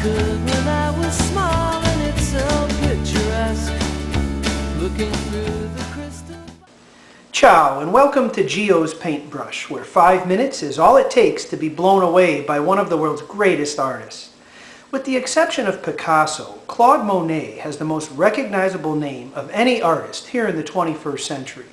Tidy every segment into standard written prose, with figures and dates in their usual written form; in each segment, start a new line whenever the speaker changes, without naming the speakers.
could when I was small, and it's so picturesque, looking through the crystal.
Ciao, and welcome to Gio's Paintbrush, where 5 minutes is all it takes to be blown away by one of the world's greatest artists. With the exception of Picasso, Claude Monet has the most recognizable name of any artist here in the 21st century.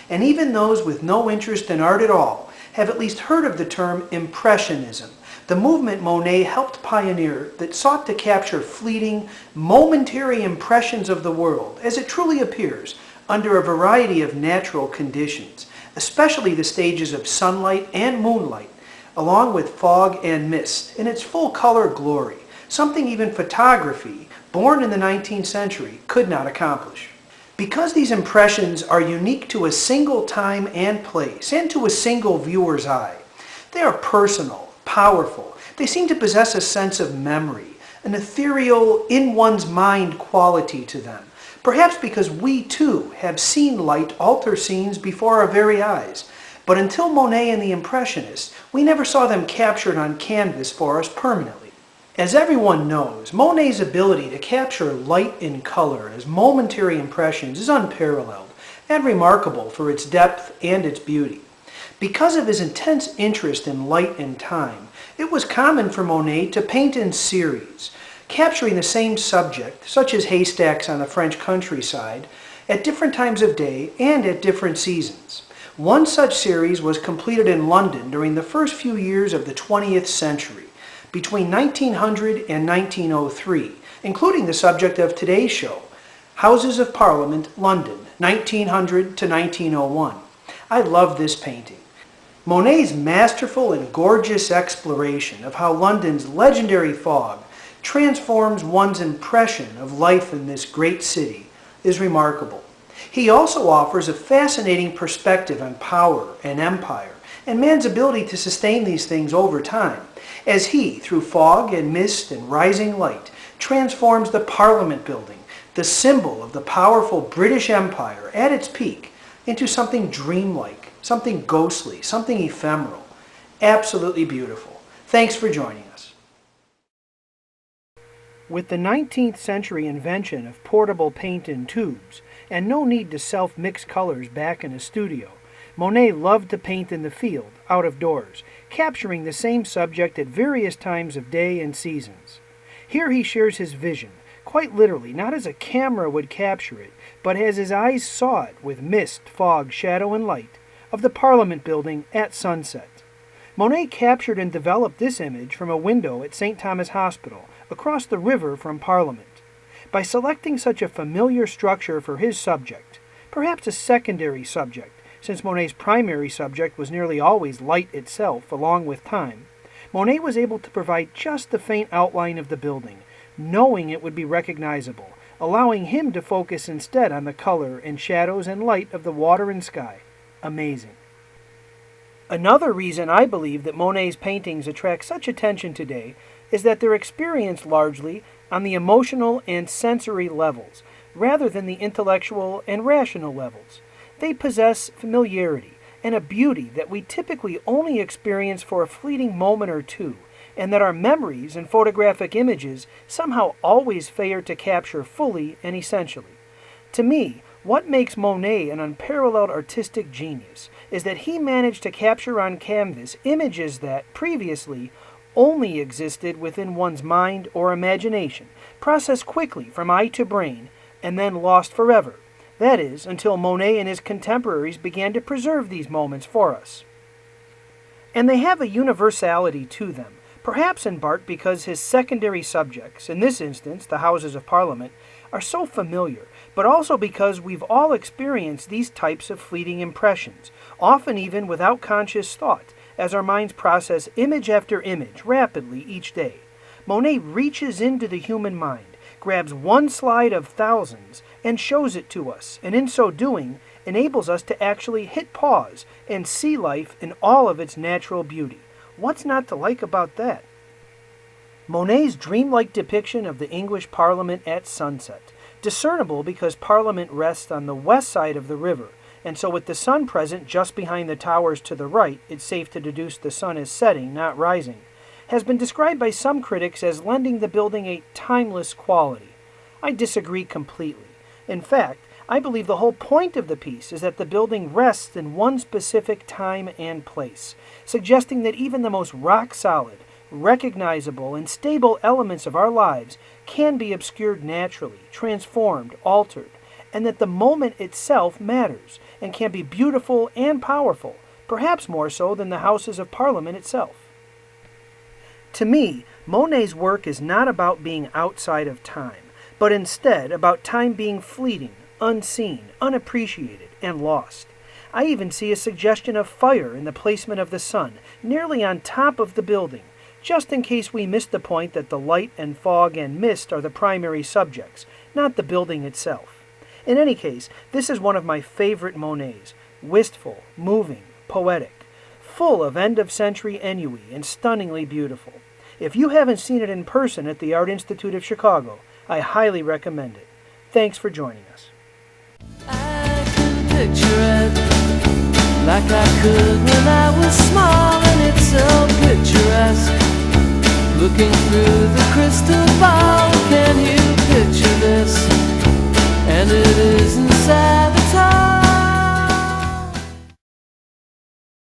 And even those with no interest in art at all have at least heard of the term Impressionism, the movement Monet helped pioneer that sought to capture fleeting, momentary impressions of the world as it truly appears under a variety of natural conditions, especially the stages of sunlight and moonlight, along with fog and mist in its full color glory, something even photography, born in the 19th century, could not accomplish. Because these impressions are unique to a single time and place, and to a single viewer's eye, they are personal, powerful. They seem to possess a sense of memory, an ethereal, in-one's-mind quality to them. Perhaps because we too have seen light alter scenes before our very eyes. But until Monet and the Impressionists, we never saw them captured on canvas for us permanently. As everyone knows, Monet's ability to capture light and color as momentary impressions is unparalleled and remarkable for its depth and its beauty. Because of his intense interest in light and time, it was common for Monet to paint in series, capturing the same subject, such as haystacks on the French countryside, at different times of day and at different seasons. One such series was completed in London during the first few years of the 20th century, between 1900 and 1903, including the subject of today's show, Houses of Parliament, London, 1900 to 1901. I love this painting. Monet's masterful and gorgeous exploration of how London's legendary fog transforms one's impression of life in this great city is remarkable. He also offers a fascinating perspective on power and empire and man's ability to sustain these things over time, as he, through fog and mist and rising light, transforms the Parliament building, the symbol of the powerful British Empire at its peak, into something dreamlike, something ghostly, something ephemeral. Absolutely beautiful. Thanks for joining us. With the 19th century invention of portable paint in tubes, and no need to self-mix colors back in a studio, Monet loved to paint in the field, out of doors, capturing the same subject at various times of day and seasons. Here he shares his vision, quite literally, not as a camera would capture it, but as his eyes saw it with mist, fog, shadow, and light, of the Parliament building at sunset. Monet captured and developed this image from a window at St. Thomas Hospital, across the river from Parliament. By selecting such a familiar structure for his subject, perhaps a secondary subject, since Monet's primary subject was nearly always light itself along with time, Monet was able to provide just the faint outline of the building, knowing it would be recognizable, allowing him to focus instead on the color and shadows and light of the water and sky. Amazing. Another reason I believe that Monet's paintings attract such attention today is that they're experienced largely on the emotional and sensory levels, rather than the intellectual and rational levels. They possess familiarity and a beauty that we typically only experience for a fleeting moment or two, and that our memories and photographic images somehow always fail to capture fully and essentially. To me, what makes Monet an unparalleled artistic genius is that he managed to capture on canvas images that, previously, only existed within one's mind or imagination, processed quickly from eye to brain, and then lost forever. That is, until Monet and his contemporaries began to preserve these moments for us. And they have a universality to them, perhaps in part because his secondary subjects, in this instance the Houses of Parliament, are so familiar, but also because we've all experienced these types of fleeting impressions, often even without conscious thought, as our minds process image after image rapidly each day. Monet reaches into the human mind, grabs one slide of thousands, and shows it to us, and in so doing, enables us to actually hit pause and see life in all of its natural beauty. What's not to like about that? Monet's dreamlike depiction of the English Parliament at sunset, discernible because Parliament rests on the west side of the river, and so with the sun present just behind the towers to the right, it's safe to deduce the sun is setting, not rising. has been described by some critics as lending the building a timeless quality. I disagree completely. In fact, I believe the whole point of the piece is that the building rests in one specific time and place, suggesting that even the most rock-solid, recognizable, and stable elements of our lives can be obscured naturally, transformed, altered, and that the moment itself matters and can be beautiful and powerful, perhaps more so than the Houses of Parliament itself. To me, Monet's work is not about being outside of time, but instead about time being fleeting, unseen, unappreciated, and lost. I even see a suggestion of fire in the placement of the sun, nearly on top of the building, just in case we miss the point that the light and fog and mist are the primary subjects, not the building itself. In any case, this is one of my favorite Monets, wistful, moving, poetic, full of end-of-century ennui and stunningly beautiful. If you haven't seen it in person at the Art Institute of Chicago, I highly recommend it. Thanks for joining us.
I can picture it like I could when I was small, and it's so picturesque. Looking through the crystal ball.